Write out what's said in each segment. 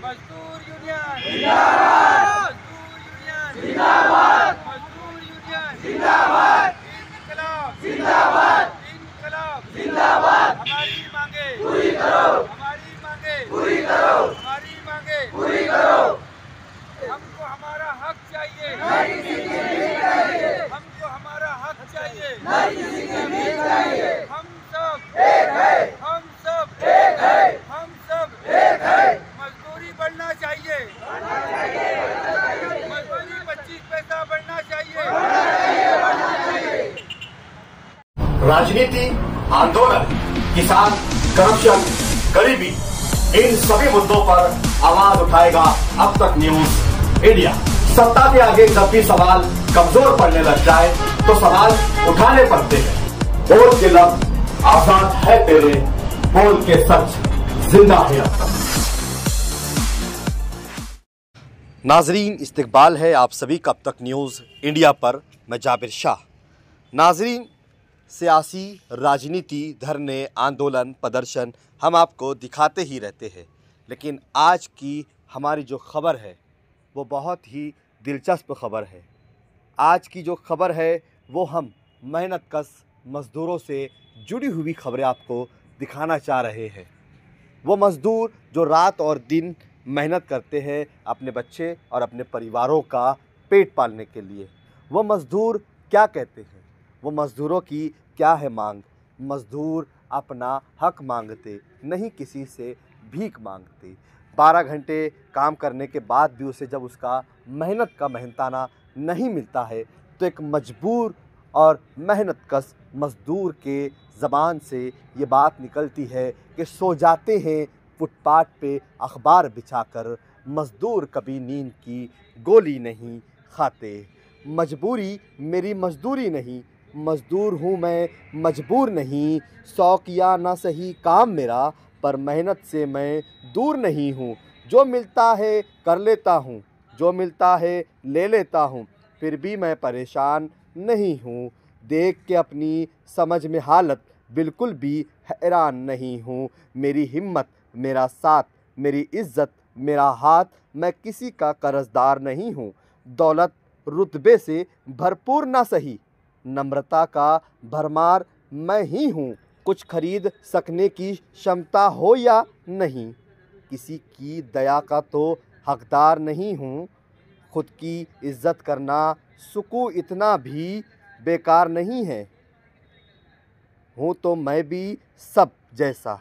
मजदूर यूनियन जिंदाबाद, मजदूर यूनियन जिंदाबाद, मजदूर यूनियन जिंदाबाद, इनकलाब जिंदाबाद, इनकलाब जिंदाबाद। हमारी मांगे पूरी करो, हमारी मांगे पूरी करो, हमारी मांगे पूरी करो। हमको हमारा हक चाहिए, नहीं किसी के भीख चाहिए। हमको हमारा हक चाहिए, नहीं किसी के भीख चाहिए। हम सब एक है, हम सब एक है, हम सब एक है। मजदूरी बढ़ना चाहिए, मजदूरी 25 पैसा बढ़ना चाहिए। राजनीति, आंदोलन, किसान, करप्शन, गरीबी, इन सभी मुद्दों पर आवाज उठाएगा अब तक न्यूज इंडिया। सत्ता के आगे जब भी सवाल कमजोर पड़ने लग जाए तो सवाल उठाने पड़ते हैं। बोल के लफ्ज आजाद है तेरे, बोल के सच जिंदा है अब तक। नाजरीन, इस्तकबाल है आप सभी का अब तक न्यूज़ इंडिया पर। मैं जाबिर शाह। नाजरीन, सियासी, राजनीति, धरने, आंदोलन, प्रदर्शन हम आपको दिखाते ही रहते हैं, लेकिन आज की हमारी जो खबर है वो बहुत ही दिलचस्प खबर है। आज की जो खबर है वो हम मेहनत कश मज़दूरों से जुड़ी हुई खबरें आपको दिखाना चाह रहे हैं। वो मज़दूर जो रात और दिन मेहनत करते हैं अपने बच्चे और अपने परिवारों का पेट पालने के लिए। वो मज़दूर क्या कहते हैं, वो मज़दूरों की क्या है मांग। मज़दूर अपना हक मांगते, नहीं किसी से भीख मांगते। 12 घंटे काम करने के बाद भी उसे जब उसका मेहनत का मेहनताना नहीं मिलता है तो एक मजबूर और मेहनत कश मज़दूर के ज़बान से ये बात निकलती है कि सो जाते हैं फुटपाथ पे अखबार बिछाकर, मज़दूर कभी नींद की गोली नहीं खाते। मजबूरी मेरी मजदूरी नहीं, मज़दूर हूँ मैं मजबूर नहीं। शौकिया ना सही काम मेरा, पर मेहनत से मैं दूर नहीं हूँ। जो मिलता है कर लेता हूँ, जो मिलता है ले लेता हूँ, फिर भी मैं परेशान नहीं हूँ। देख के अपनी समझ में हालत बिल्कुल भी हैरान नहीं हूँ। मेरी हिम्मत, मेरा साथ, मेरी इज़्ज़त, मेरा हाथ, मैं किसी का कर्ज़दार नहीं हूँ। दौलत रुतबे से भरपूर ना सही, नम्रता का भरमार मैं ही हूँ। कुछ खरीद सकने की क्षमता हो या नहीं, किसी की दया का तो हकदार नहीं हूँ। खुद की इज़्ज़त करना सुकून इतना भी बेकार नहीं है। हूँ तो मैं भी सब जैसा,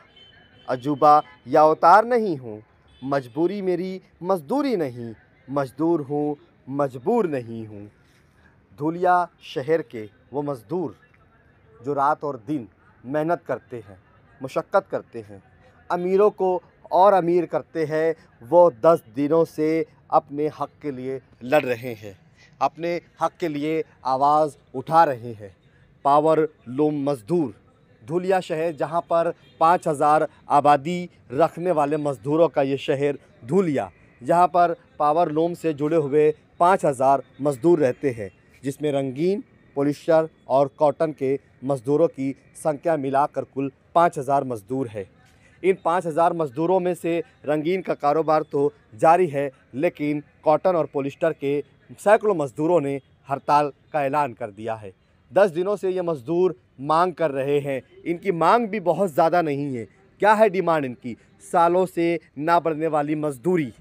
अजूबा या अवतार नहीं हूँ। मजबूरी मेरी मजदूरी नहीं, मजदूर हूँ मजबूर नहीं हूँ। धुलिया शहर के वो मज़दूर जो रात और दिन मेहनत करते हैं, मुशक्क़त करते हैं, अमीरों को और अमीर करते हैं, वो 10 दिनों से अपने हक़ के लिए लड़ रहे हैं, अपने हक़ के लिए आवाज़ उठा रहे हैं। पावर लूम मज़दूर, धुलिया शहर जहाँ पर 5000 आबादी रखने वाले मज़दूरों का ये शहर धुलिया, जहाँ पर पावर लूम से जुड़े हुए 5000 मज़दूर रहते हैं, जिसमें रंगीन, पॉलिस्टर और कॉटन के मज़दूरों की संख्या मिलाकर कुल 5000 मज़दूर है। इन 5000 मज़दूरों में से रंगीन का कारोबार तो जारी है, लेकिन कॉटन और पॉलिस्टर के सैकड़ों मज़दूरों ने हड़ताल का ऐलान कर दिया है। 10 दिनों से ये मज़दूर मांग कर रहे हैं। इनकी मांग भी बहुत ज़्यादा नहीं है। क्या है डिमांड इनकी? सालों से ना बढ़ने वाली मज़दूरी,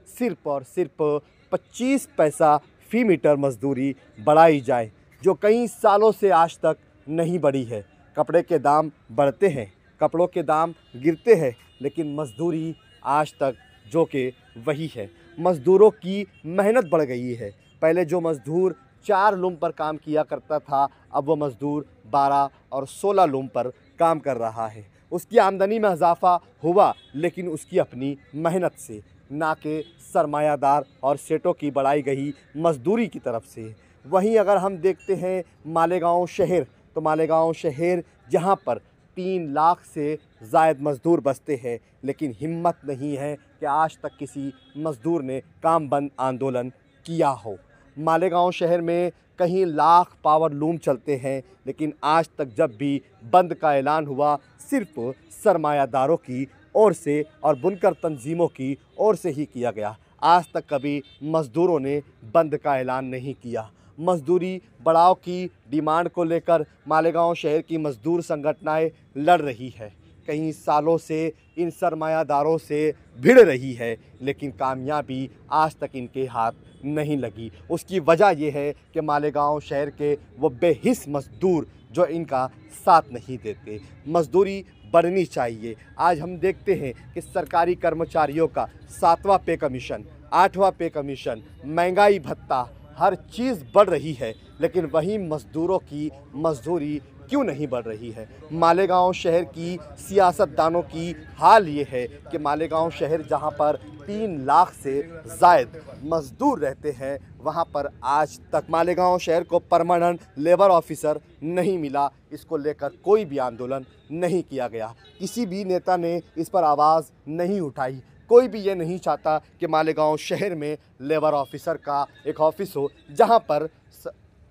सिर्फ़ और सिर्फ 25 पैसा फ़ी मीटर मज़दूरी बढ़ाई जाए, जो कई सालों से आज तक नहीं बढ़ी है। कपड़े के दाम बढ़ते हैं, कपड़ों के दाम गिरते हैं, लेकिन मज़दूरी आज तक जो कि वही है। मज़दूरों की मेहनत बढ़ गई है। पहले जो मज़दूर 4 लूम पर काम किया करता था, अब वो मज़दूर 12 और 16 लूम पर काम कर रहा है। उसकी आमदनी में इजाफ़ा हुआ, लेकिन उसकी अपनी मेहनत से, ना कि सरमायादार और सेठों की बढ़ाई गई मज़दूरी की तरफ से। वहीं अगर हम देखते हैं मालेगांव शहर, तो मालेगांव शहर जहां पर 3 लाख से ज़ायद मज़दूर बसते हैं, लेकिन हिम्मत नहीं है कि आज तक किसी मज़दूर ने काम बंद आंदोलन किया हो। मालेगांव शहर में कहीं लाख पावर लूम चलते हैं, लेकिन आज तक जब भी बंद का ऐलान हुआ, सिर्फ सरमायादारों की ओर से और बुनकर तंजीमों की ओर से ही किया गया। आज तक कभी मज़दूरों ने बंद का ऐलान नहीं किया। मजदूरी बढ़ाव की डिमांड को लेकर मालेगांव शहर की मजदूर संगठनाएं लड़ रही है। कई सालों से इन सरमायादारों से भिड़ रही है, लेकिन कामयाबी आज तक इनके हाथ नहीं लगी। उसकी वजह यह है कि मालेगांव शहर के वो बेहिस मजदूर जो इनका साथ नहीं देते। मजदूरी बढ़नी चाहिए। आज हम देखते हैं कि सरकारी कर्मचारियों का 7वां पे कमीशन, 8वां पे कमीशन, महंगाई भत्ता, हर चीज़ बढ़ रही है, लेकिन वहीं मज़दूरों की मजदूरी क्यों नहीं बढ़ रही है। मालेगांव शहर की सियासतदानों की हाल ये है कि मालेगांव शहर जहां पर 3 लाख से ज़ायद मज़दूर रहते हैं, वहां पर आज तक मालेगांव शहर को परमानेंट लेबर ऑफिसर नहीं मिला। इसको लेकर कोई भी आंदोलन नहीं किया गया। किसी भी नेता ने इस पर आवाज़ नहीं उठाई। कोई भी ये नहीं चाहता कि मालेगांव शहर में लेबर ऑफिसर का एक ऑफिस हो जहां पर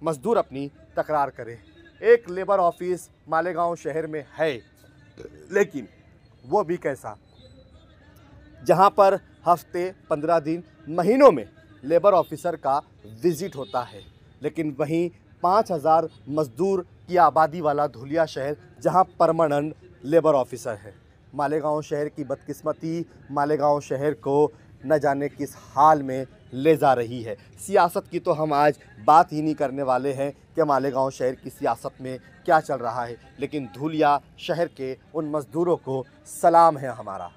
मज़दूर अपनी तकरार करे। एक लेबर ऑफिस मालेगांव शहर में है, लेकिन वो भी कैसा, जहां पर हफ्ते 15 दिन महीनों में लेबर ऑफिसर का विज़िट होता है। लेकिन वहीं 5000 मज़दूर की आबादी वाला धुलिया शहर जहां परमानेंट लेबर ऑफिसर है। मालेगांव शहर की बदकिस्मती मालेगांव शहर को न जाने किस हाल में ले जा रही है। सियासत की तो हम आज बात ही नहीं करने वाले हैं कि मालेगांव शहर की सियासत में क्या चल रहा है, लेकिन धुलिया शहर के उन मज़दूरों को सलाम है हमारा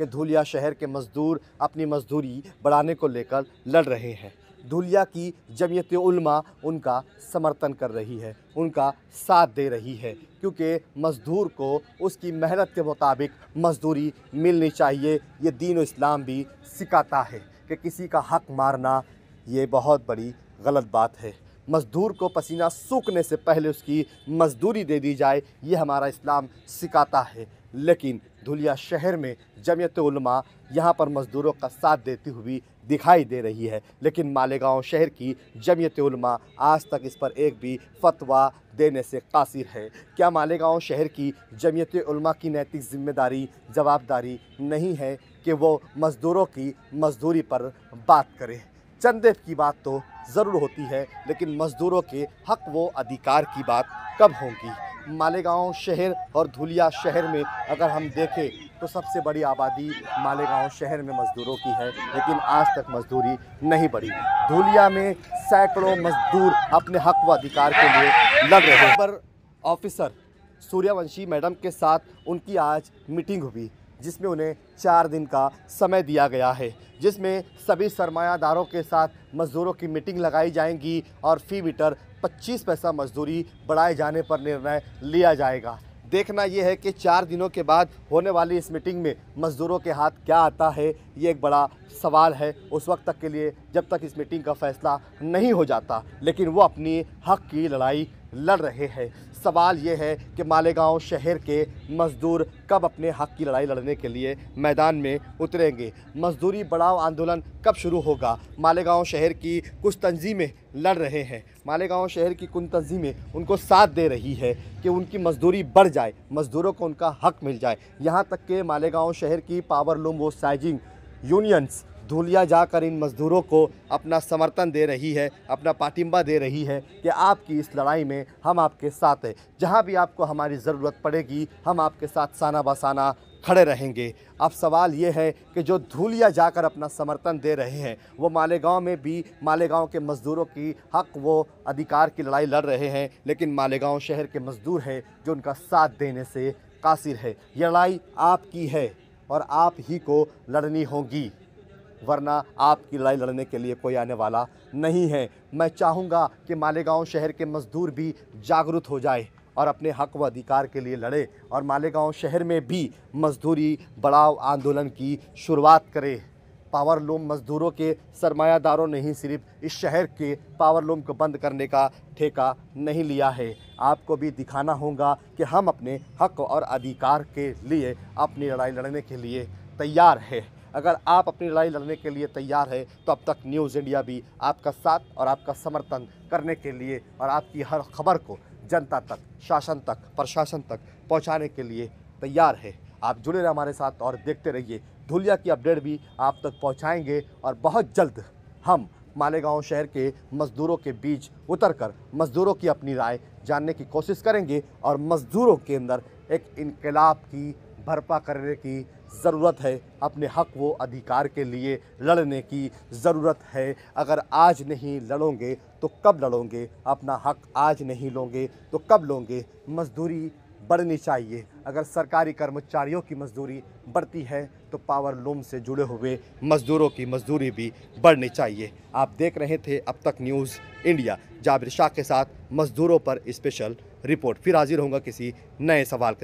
कि धुलिया शहर के मज़दूर अपनी मज़दूरी बढ़ाने को लेकर लड़ रहे हैं। धुलिया की जमीयत उलमा उनका समर्थन कर रही है, उनका साथ दे रही है, क्योंकि मज़दूर को उसकी मेहनत के मुताबिक मज़दूरी मिलनी चाहिए। ये दीन और इस्लाम भी सिखाता है कि किसी का हक मारना ये बहुत बड़ी गलत बात है। मज़दूर को पसीना सूखने से पहले उसकी मज़दूरी दे दी जाए, ये हमारा इस्लाम सिखाता है। लेकिन धुलिया शहर में जमीयत उलमा यहाँ पर मज़दूरों का साथ देती हुई दिखाई दे रही है, लेकिन मालेगांव शहर की जमीयत उलमा आज तक इस पर एक भी फतवा देने से कासिर है। क्या मालेगांव शहर की जमीयत उलमा की नैतिक जिम्मेदारी, जवाबदारी नहीं है कि वो मज़दूरों की मज़दूरी पर बात करे? चंदे की बात तो ज़रूर होती है, लेकिन मज़दूरों के हक व अधिकार की बात कब होगी? मालेगांव शहर और धुलिया शहर में अगर हम देखें तो सबसे बड़ी आबादी मालेगांव शहर में मज़दूरों की है, लेकिन आज तक मज़दूरी नहीं बढ़ी। धुलिया में सैकड़ों मज़दूर अपने हक व अधिकार के लिए लड़ रहे हैं। पर ऑफिसर सूर्यवंशी मैडम के साथ उनकी आज मीटिंग हुई, जिसमें उन्हें 4 दिन का समय दिया गया है, जिसमें सभी सरमायादारों के साथ मज़दूरों की मीटिंग लगाई जाएंगी और फ़ी मीटर 25 पैसा मज़दूरी बढ़ाए जाने पर निर्णय लिया जाएगा। देखना यह है कि 4 दिनों के बाद होने वाली इस मीटिंग में मज़दूरों के हाथ क्या आता है, ये एक बड़ा सवाल है। उस वक्त तक के लिए, जब तक इस मीटिंग का फ़ैसला नहीं हो जाता, लेकिन वो अपनी हक़ की लड़ाई लड़ रहे हैं। सवाल ये है कि मालेगांव शहर के मज़दूर कब अपने हक़ की लड़ाई लड़ने के लिए मैदान में उतरेंगे? मज़दूरी बढ़ाओ आंदोलन कब शुरू होगा? मालेगांव शहर की कुछ तंजीमें लड़ रहे हैं, मालेगांव शहर की कुछ तंजीमें उनको साथ दे रही है कि उनकी मज़दूरी बढ़ जाए, मज़दूरों को उनका हक़ मिल जाए। यहाँ तक कि मालेगांव शहर की पावरलूम व साइजिंग यूनियंस धुलिया जाकर इन मज़दूरों को अपना समर्थन दे रही है, अपना पाटिंबा दे रही है कि आपकी इस लड़ाई में हम आपके साथ हैं। जहां भी आपको हमारी ज़रूरत पड़ेगी, हम आपके साथ साना बसाना खड़े रहेंगे। अब सवाल ये है कि जो धुलिया जाकर अपना समर्थन दे रहे हैं, वो मालेगांव में भी मालेगांव के मज़दूरों की हक़ व अधिकार की लड़ाई लड़ रहे हैं, लेकिन मालेगांव शहर के मज़दूर हैं जो उनका साथ देने से कासिर है। ये लड़ाई आपकी है और आप ही को लड़नी होगी, वरना आपकी लड़ाई लड़ने के लिए कोई आने वाला नहीं है। मैं चाहूँगा कि मालेगांव शहर के मज़दूर भी जागरूक हो जाए और अपने हक़ व अधिकार के लिए लड़े और मालेगांव शहर में भी मज़दूरी बढ़ाओ आंदोलन की शुरुआत करे। पावरलूम मज़दूरों के सरमायादारों ने ही सिर्फ इस शहर के पावरलूम को बंद करने का ठेका नहीं लिया है। आपको भी दिखाना होगा कि हम अपने हक़ और अधिकार के लिए अपनी लड़ाई लड़ने के लिए तैयार है। अगर आप अपनी लड़ाई लड़ने के लिए तैयार है तो अब तक न्यूज़ इंडिया भी आपका साथ और आपका समर्थन करने के लिए और आपकी हर खबर को जनता तक, शासन तक, प्रशासन तक पहुंचाने के लिए तैयार है। आप जुड़े रहे हमारे साथ और देखते रहिए। धुलिया की अपडेट भी आप तक पहुंचाएंगे और बहुत जल्द हम मालेगांव शहर के मजदूरों के बीच उतरकर मजदूरों की अपनी राय जानने की कोशिश करेंगे और मजदूरों के अंदर एक इनकलाब की बर्पा करने की ज़रूरत है। अपने हक व अधिकार के लिए लड़ने की ज़रूरत है। अगर आज नहीं लड़ोगे तो कब लड़ोगे? अपना हक आज नहीं लोगे तो कब लोगे? मजदूरी बढ़नी चाहिए। अगर सरकारी कर्मचारियों की मजदूरी बढ़ती है तो पावर लूम से जुड़े हुए मजदूरों की मजदूरी भी बढ़नी चाहिए। आप देख रहे थे अब तक न्यूज़ इंडिया। जाबिर शाह के साथ मजदूरों पर स्पेशल रिपोर्ट। फिर हाजिर होऊंगा किसी नए सवाल के साथ।